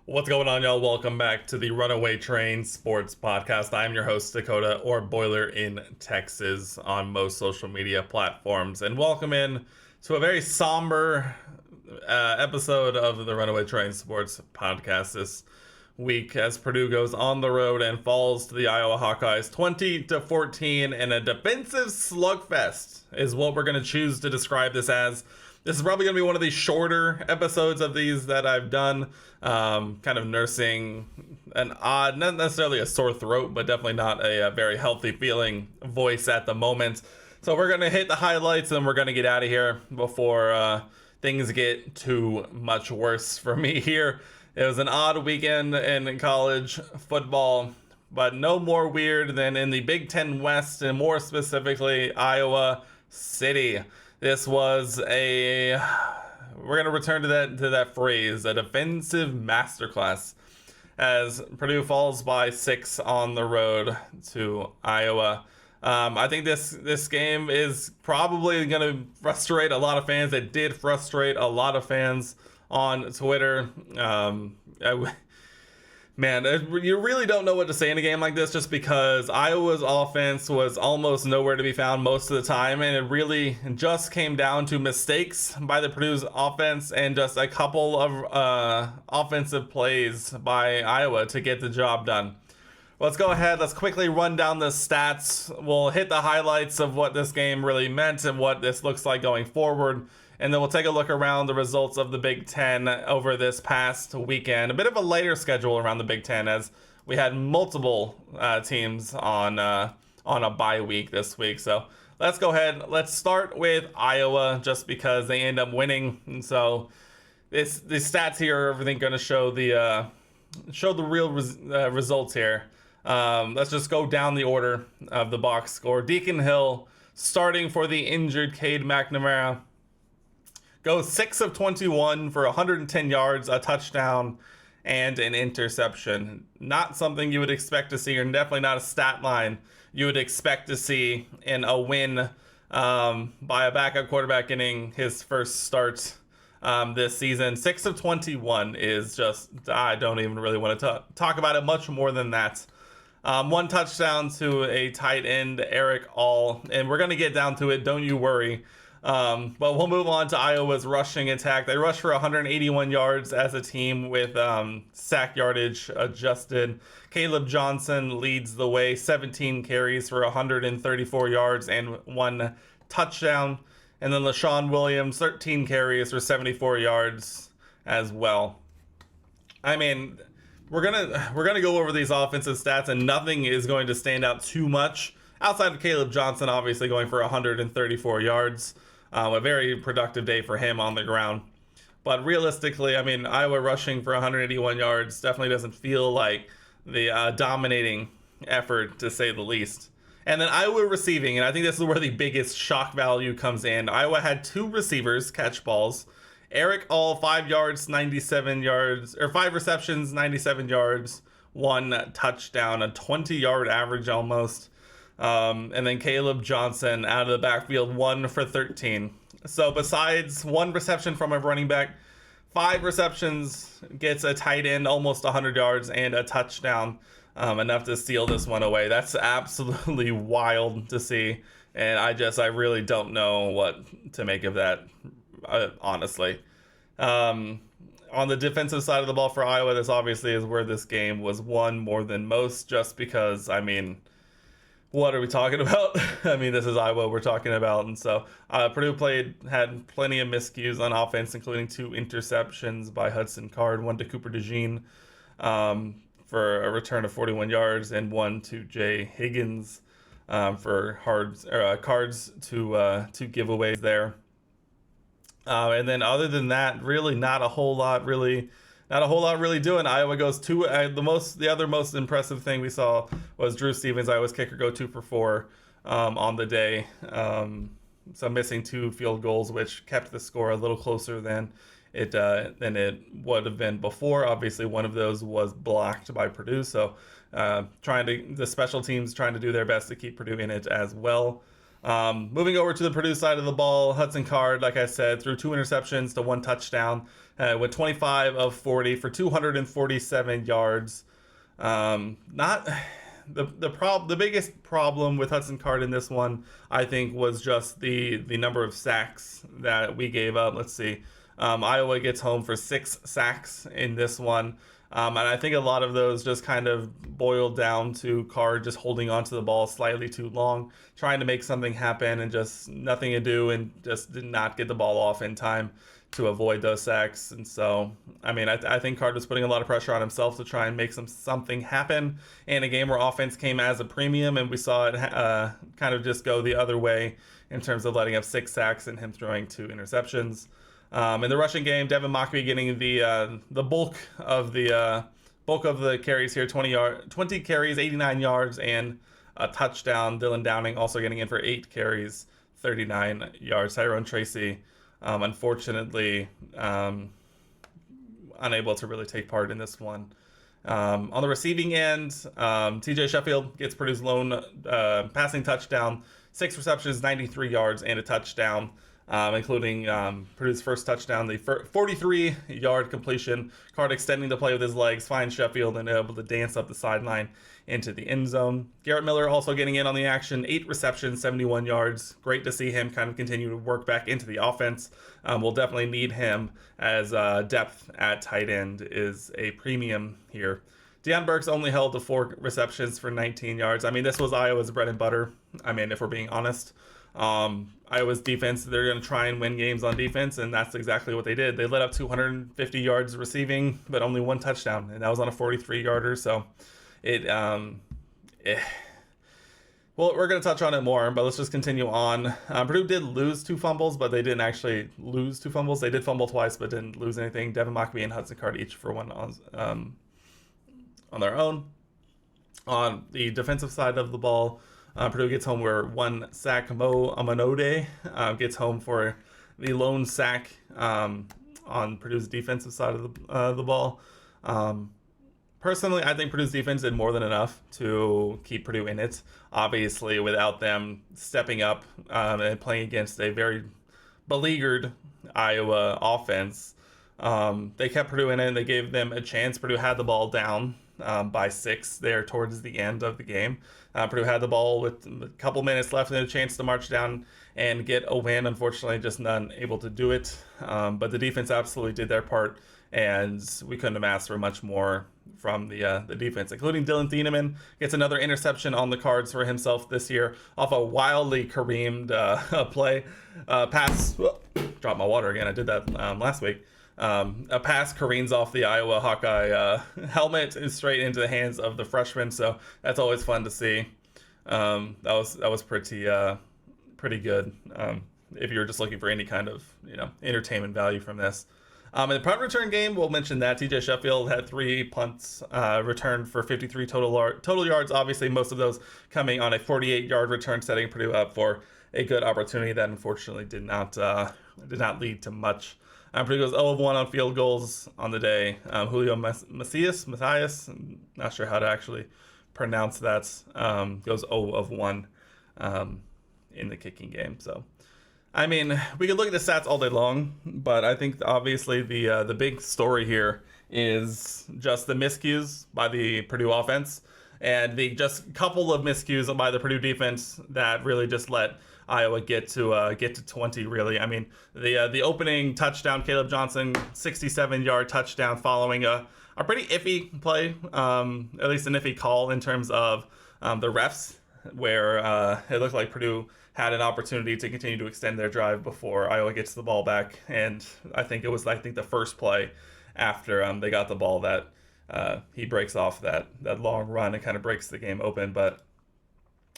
What's going on, y'all? Welcome back to the Runaway Train Sports Podcast. I'm your host, Dakota, or Boiler in Texas, on most social media platforms. And welcome in to a very somber episode of the Runaway Train Sports Podcast this week as Purdue goes on the road and falls to the Iowa Hawkeyes 20-14 in a defensive slugfest is what we're going to choose to describe this as. This is probably going to be one of the shorter episodes of these that I've done, kind of nursing an odd, not necessarily a sore throat, but definitely not a very healthy feeling voice at the moment. So we're going to hit the highlights and we're going to get out of here before things get too much worse for me here. It was an odd weekend in college football, but no more weird than in the Big Ten West, and more specifically, Iowa City. This was we're going to return to that phrase, a defensive masterclass, as Purdue falls by 6 on the road to Iowa. I think this game is probably going to frustrate a lot of fans. It did frustrate a lot of fans on Twitter. You really don't know what to say in a game like this, just because Iowa's offense was almost nowhere to be found most of the time, and it really just came down to mistakes by the Purdue's offense and just a couple of offensive plays by Iowa to get the job done. Let's go ahead. Let's quickly run down the stats. We'll hit the highlights of what this game really meant and what this looks like going forward. And then we'll take a look around the results of the Big Ten over this past weekend. A bit of a lighter schedule around the Big Ten, as we had multiple teams on a bye week this week. So let's go ahead. Let's start with Iowa, just because they end up winning. And so the stats here are everything going to show the real results here. Let's just go down the order of the box score. Deacon Hill, starting for the injured Cade McNamara, goes 6 of 21 for 110 yards, a touchdown, and an interception. Not something you would expect to see, or definitely not a stat line you would expect to see in a win by a backup quarterback getting his first start this season. 6 of 21 is just, I don't even really want to talk about it much more than that. One touchdown to a tight end, Eric All, and we're going to get down to it, don't you worry. But we'll move on to Iowa's rushing attack. They rushed for 181 yards as a team with sack yardage adjusted. Caleb Johnson leads the way, 17 carries for 134 yards and 1 touchdown. And then LaShawn Williams, 13 carries for 74 yards as well. I mean, we're gonna go over these offensive stats, and nothing is going to stand out too much outside of Caleb Johnson, obviously going for 134 yards. A very productive day for him on the ground. But realistically, I mean, Iowa rushing for 181 yards definitely doesn't feel like the dominating effort, to say the least. And then Iowa receiving, and I think this is where the biggest shock value comes in. Iowa had 2 receivers catch balls. Eric All, 5 yards, 97 yards, or 5 receptions, 97 yards, 1 touchdown, a 20-yard average almost. And then Caleb Johnson out of the backfield, 1 for 13. So besides 1 reception from a running back, 5 receptions, gets a tight end, almost 100 yards, and a touchdown, enough to steal this one away. That's absolutely wild to see. And I really don't know what to make of that, honestly. On the defensive side of the ball for Iowa, this obviously is where this game was won more than most, just because, I mean, what are we talking about? I mean, this is Iowa we're talking about. And so Purdue had plenty of miscues on offense, including 2 interceptions by Hudson Card, 1 to Cooper DeJean for a return of 41 yards, and 1 to Jay Higgins for cards to giveaways there. And then other than that, really not a whole lot really doing. Iowa goes the other most impressive thing we saw was Drew Stevens, Iowa's kicker, go 2 for 4 on the day. So missing 2 field goals, which kept the score a little closer than it would have been before. Obviously, one of those was blocked by Purdue. So the special teams trying to do their best to keep Purdue in it as well. Moving over to the Purdue side of the ball, Hudson Card, like I said, threw 2 interceptions to 1 touchdown, with 25 of 40 for 247 yards. Not the biggest problem with Hudson Card in this one, I think, was just the number of sacks that we gave up. Let's see. Iowa gets home for 6 sacks in this one. And I think a lot of those just kind of boiled down to Card just holding onto the ball slightly too long, trying to make something happen and just nothing to do, and just did not get the ball off in time to avoid those sacks. And so, I mean, I think Card was putting a lot of pressure on himself to try and make something happen in a game where offense came as a premium, and we saw it kind of just go the other way in terms of letting up 6 sacks and him throwing 2 interceptions. In the rushing game, Devin Mockbee getting the bulk of the carries here, 20 carries, 89 yards, and a touchdown. Dylan Downing also getting in for 8 carries, 39 yards. Tyrone Tracy, unfortunately, unable to really take part in this one. On the receiving end, TJ Sheffield gets Purdue's lone passing touchdown, 6 receptions, 93 yards, and a touchdown. Including Purdue's first touchdown, the 43-yard completion. Card extending the play with his legs, finds Sheffield and able to dance up the sideline into the end zone. Garrett Miller also getting in on the action, 8 receptions, 71 yards. Great to see him kind of continue to work back into the offense. We'll definitely need him, as depth at tight end is a premium here. Deion Burks only held to 4 receptions for 19 yards. I mean, this was Iowa's bread and butter. I mean, if we're being honest. Iowa's defense, they're going to try and win games on defense, and that's exactly what they did. They let up 250 yards receiving, but only 1 touchdown, and that was on a 43-yarder. So well, we're going to touch on it more, but let's just continue on. Purdue did lose 2 fumbles, but they didn't actually lose 2 fumbles. They did fumble twice, but didn't lose anything. Devin Mockbee and Hudson Card each for 1 on their own. On the defensive side of the ball, Purdue gets home where 1 sack. Mo Amanode gets home for the lone sack on Purdue's defensive side of the ball. Personally, I think Purdue's defense did more than enough to keep Purdue in it. Obviously, without them stepping up and playing against a very beleaguered Iowa offense, they kept Purdue in it, and they gave them a chance. Purdue had the ball down by 6 there towards the end of the game. Purdue had the ball with a couple minutes left and a chance to march down and get a win. Unfortunately, just none able to do it. But the defense absolutely did their part, and we couldn't have asked for much more from the defense, including Dylan Thieneman gets another interception on the cards for himself this year off a wildly Kareemed play. Pass. Dropped my water again. I did that last week. A pass careens off the Iowa Hawkeye helmet straight into the hands of the freshman, so that's always fun to see. That was pretty good. If you're just looking for any kind of entertainment value from this. In the punt return game, we'll mention that TJ Sheffield had 3 punts returned for 53 total yards. Obviously, most of those coming on a 48-yard return, setting Purdue up for a good opportunity that unfortunately did not lead to much. Purdue goes 0 of 1 on field goals on the day. Julio Macias, not sure how to actually pronounce that, goes 0 of 1 in the kicking game. So, I mean, we could look at the stats all day long, but I think obviously the big story here is just the miscues by the Purdue offense and the just couple of miscues by the Purdue defense that really just let Iowa get to 20. Really, I mean, the opening touchdown, Caleb Johnson, 67-yard touchdown following a pretty iffy play, at least an iffy call in terms of the refs, where it looked like Purdue had an opportunity to continue to extend their drive before Iowa gets the ball back, and I think it was the first play after they got the ball that he breaks off that long run and kind of breaks the game open, but.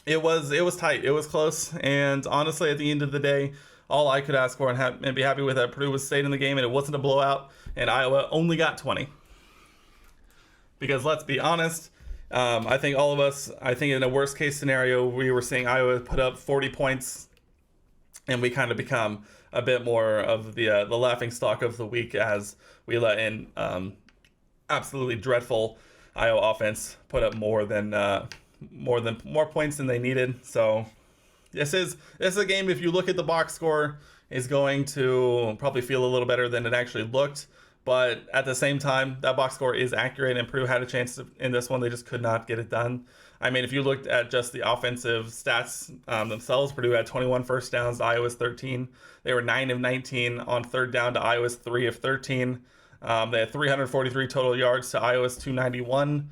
It was tight. It was close. And honestly, at the end of the day, all I could ask for and be happy with that Purdue was stayed in the game and it wasn't a blowout. And Iowa only got 20. Because let's be honest, I think all of us, in a worst case scenario, we were seeing Iowa put up 40 points and we kind of become a bit more of the laughing stock of the week as we let in absolutely dreadful Iowa offense put up more points than they needed. So this is a game, if you look at the box score, is going to probably feel a little better than it actually looked. But at the same time, that box score is accurate, and Purdue had a chance in this one. They just could not get it done. I mean, if you looked at just the offensive stats themselves, Purdue had 21 first downs to Iowa's 13. They were 9 of 19 on third down to Iowa's 3 of 13. They had 343 total yards to Iowa's 291.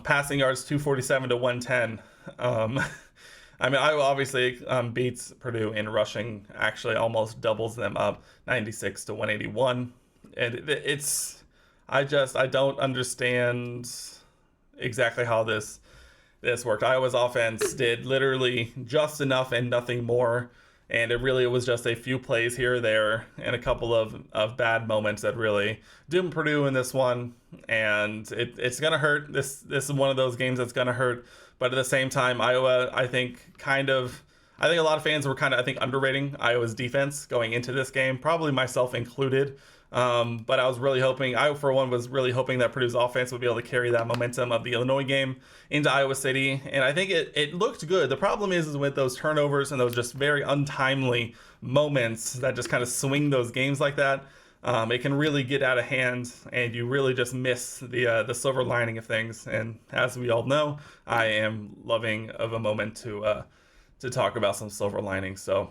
Passing yards 247 to 110. I mean, Iowa obviously beats Purdue in rushing, actually almost doubles them up, 96 to 181. And I don't understand exactly how this worked. Iowa's offense did literally just enough and nothing more. And it was just a few plays here or there and a couple of bad moments that really doomed Purdue in this one. And it's going to hurt. This is one of those games that's going to hurt. But at the same time, Iowa, I think a lot of fans were underrating Iowa's defense going into this game, probably myself included. But I was really hoping, was really hoping that Purdue's offense would be able to carry that momentum of the Illinois game into Iowa City. And I think it looked good. The problem is with those turnovers and those just very untimely moments that just kind of swing those games like that. It can really get out of hand, and you really just miss the silver lining of things. And as we all know, I am loving of a moment to talk about some silver linings. So,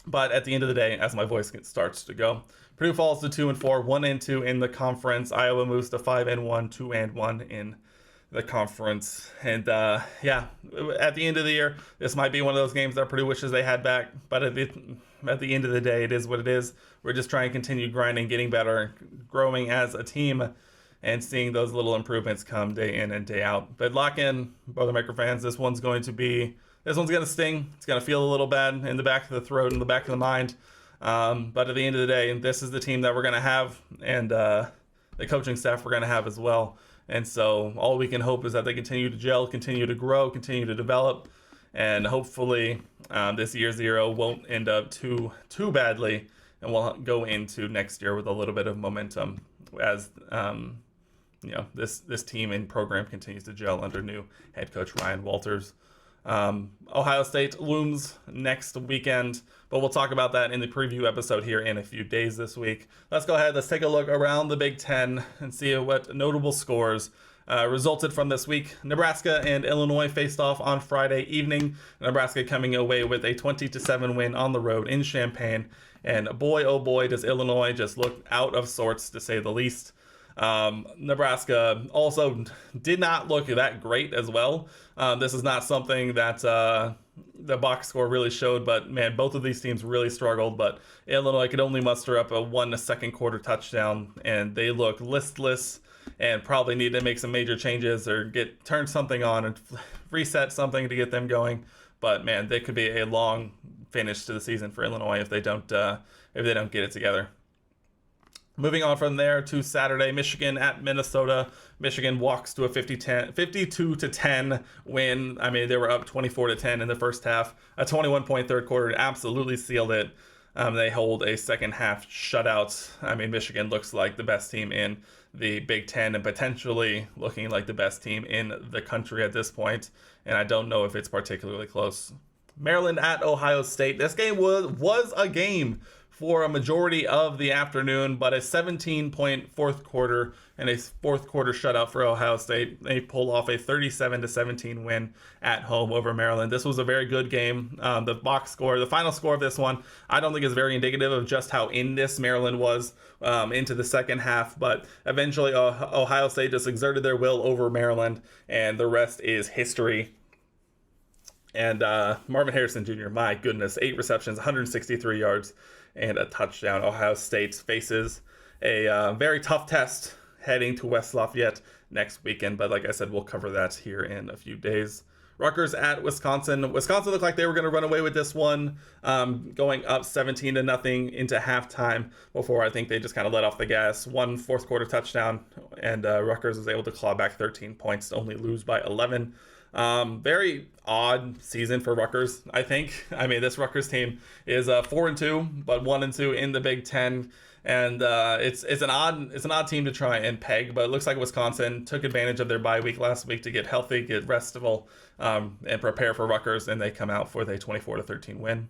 but at the end of the day, as my voice starts to go, Purdue falls to 2-4, 1-2 in the conference. Iowa moves to 5-1, 2-1 in the conference. And at the end of the year, this might be one of those games that Purdue wishes they had back. But at the end of the day, it is what it is. We're just trying to continue grinding, getting better, growing as a team, and seeing those little improvements come day in and day out. But lock in, Boilermaker fans, this one's going to sting. It's going to feel a little bad in the back of the throat, in the back of the mind. But at the end of the day, this is the team that we're going to have, and the coaching staff we're going to have as well. And so all we can hope is that they continue to gel, continue to grow, continue to develop, and hopefully this year 0 won't end up too badly, and we'll go into next year with a little bit of momentum as this team and program continues to gel under new head coach Ryan Walters. Ohio State looms next weekend, but we'll talk about that in the preview episode here in a few days this week. Let's go ahead. Let's take a look around the Big Ten and see what notable scores resulted from this week. Nebraska and Illinois faced off on Friday evening. Nebraska coming away with a 20-7 win on the road in Champaign. And boy, oh boy, does Illinois just look out of sorts, to say the least. Nebraska also did not look that great as well. This is not something that the box score really showed, but man, both of these teams really struggled. But Illinois could only muster up a second quarter touchdown, and they look listless and probably need to make some major changes or turn something on and reset something to get them going. But man, they could be a long finish to the season for Illinois if they don't get it together. Moving on from there to Saturday, Michigan at Minnesota. Michigan walks to a 52-10 win. I mean, they were up 24-10 in the first half. A 21-point third quarter absolutely sealed it. They hold a second half shutout. I mean, Michigan looks like the best team in the Big Ten and potentially looking like the best team in the country at this point. And I don't know if it's particularly close. Maryland at Ohio State. This game was a game for a majority of the afternoon, but a 17-point fourth quarter and a fourth quarter shutout for Ohio State. They pull off a 37-17 win at home over Maryland. This was a very good game. The final score of this one, I don't think is very indicative of just how in this Maryland was into the second half, but eventually Ohio State just exerted their will over Maryland, and the rest is history. And Marvin Harrison Jr., my goodness, 8 receptions, 163 yards, and a touchdown. Ohio State faces a very tough test heading to West Lafayette next weekend. But like I said, we'll cover that here in a few days. Rutgers at Wisconsin. Wisconsin looked like they were going to run away with this one, going up 17-0 into halftime before I think they just kind of let off the gas. One fourth quarter touchdown, and Rutgers was able to claw back 13 points to only lose by 11. Very odd season for Rutgers, I think. I mean, this Rutgers team is 4-2, but 1-2 in the Big Ten. And it's an odd team to try and peg, but it looks like Wisconsin took advantage of their bye week last week to get healthy, get restful, and prepare for Rutgers, and they come out with a 24-13 win.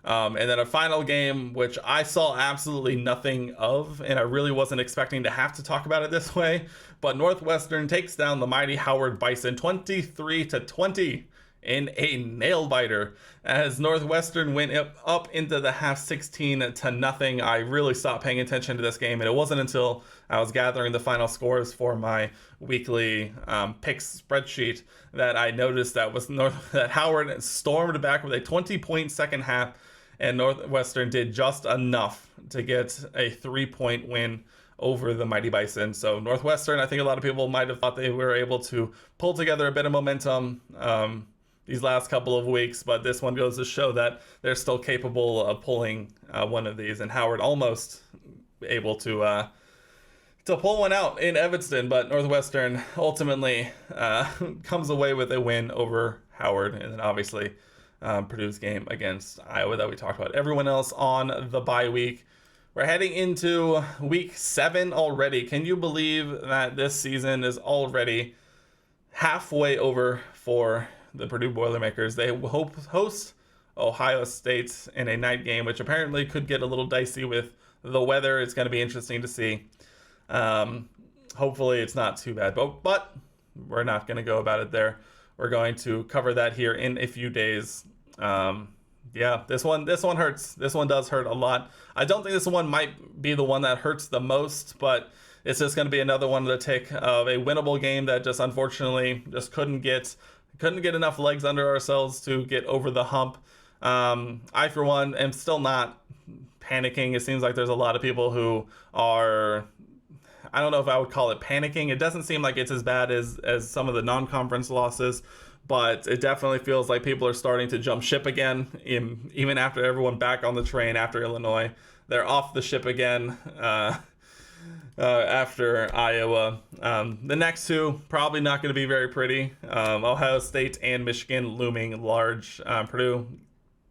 And then a final game, which I saw absolutely nothing of, and I really wasn't expecting to have to talk about it this way. But Northwestern takes down the mighty Howard Bison 23-20 in a nail biter, as Northwestern went up into the half 16-0. I really stopped paying attention to this game, and it wasn't until I was gathering the final scores for my weekly picks spreadsheet that I noticed that Howard stormed back with a 20-point second half, and Northwestern did just enough to get a 3-point win over the mighty Bison. So Northwestern, I think a lot of people might have thought they were able to pull together a bit of momentum these last couple of weeks, but this one goes to show that they're still capable of pulling one of these, and Howard almost able to pull one out in Evanston, but Northwestern ultimately comes away with a win over Howard. And then obviously Purdue's game against Iowa that we talked about. Everyone else on the bye week. We're heading into week 7 already. Can you believe that this season is already halfway over for the Purdue Boilermakers? They host Ohio State in a night game, which apparently could get a little dicey with the weather. It's going to be interesting to see. Hopefully it's not too bad, but we're not going to go about it there. We're going to cover that here in a few days. Yeah, this one hurts. This one does hurt a lot. I don't think this one might be the one that hurts the most, but it's just going to be another one of the tick of a winnable game that just unfortunately just couldn't get enough legs under ourselves to get over the hump. I, for one, am still not panicking. It seems like there's a lot of people who are, I don't know if I would call it panicking. It doesn't seem like it's as bad as some of the non-conference losses, but it definitely feels like people are starting to jump ship again, even after everyone back on the train after Illinois. They're off the ship again after Iowa. The next two, probably not going to be very pretty. Ohio State and Michigan looming large. Purdue,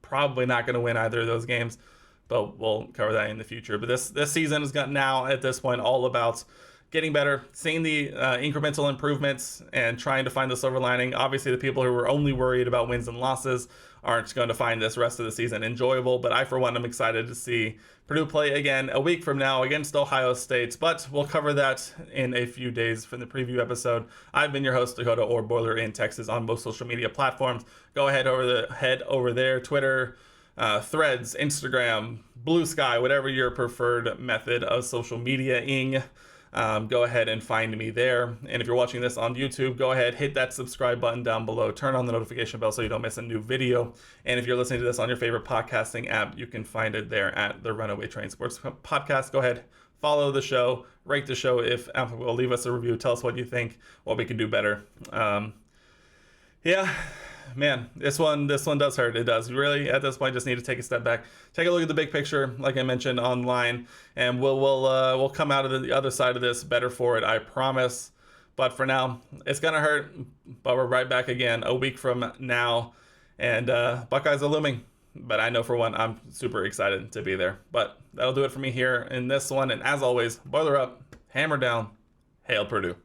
probably not going to win either of those games, but we'll cover that in the future. But this season has got now, at this point, all about getting better, seeing the incremental improvements, and trying to find the silver lining. Obviously, the people who were only worried about wins and losses aren't going to find this rest of the season enjoyable, but I, for one, am excited to see Purdue play again a week from now against Ohio State, but we'll cover that in a few days from the preview episode. I've been your host, Dakota, or Boiler in Texas, on most social media platforms. Go head over there, Twitter, Threads, Instagram, Blue Sky, whatever your preferred method of social media-ing. Go ahead and find me there. And if you're watching this on YouTube, go ahead, hit that subscribe button down below, turn on the notification bell so you don't miss a new video. And if you're listening to this on your favorite podcasting app, you can find it there at the Runaway Train Sports Podcast. Go ahead, follow the show, rate the show if applicable, leave us a review, tell us what you think, what we can do better. Yeah. Man, this one does hurt. It does. You really, at this point, just need to take a step back, take a look at the big picture, like I mentioned online, and we'll come out of the other side of this better for it, I promise. But for now, it's gonna hurt. But we're right back again a week from now, and Buckeyes are looming. But I know, for one, I'm super excited to be there. But that'll do it for me here in this one. And as always, boiler up, hammer down, hail Purdue.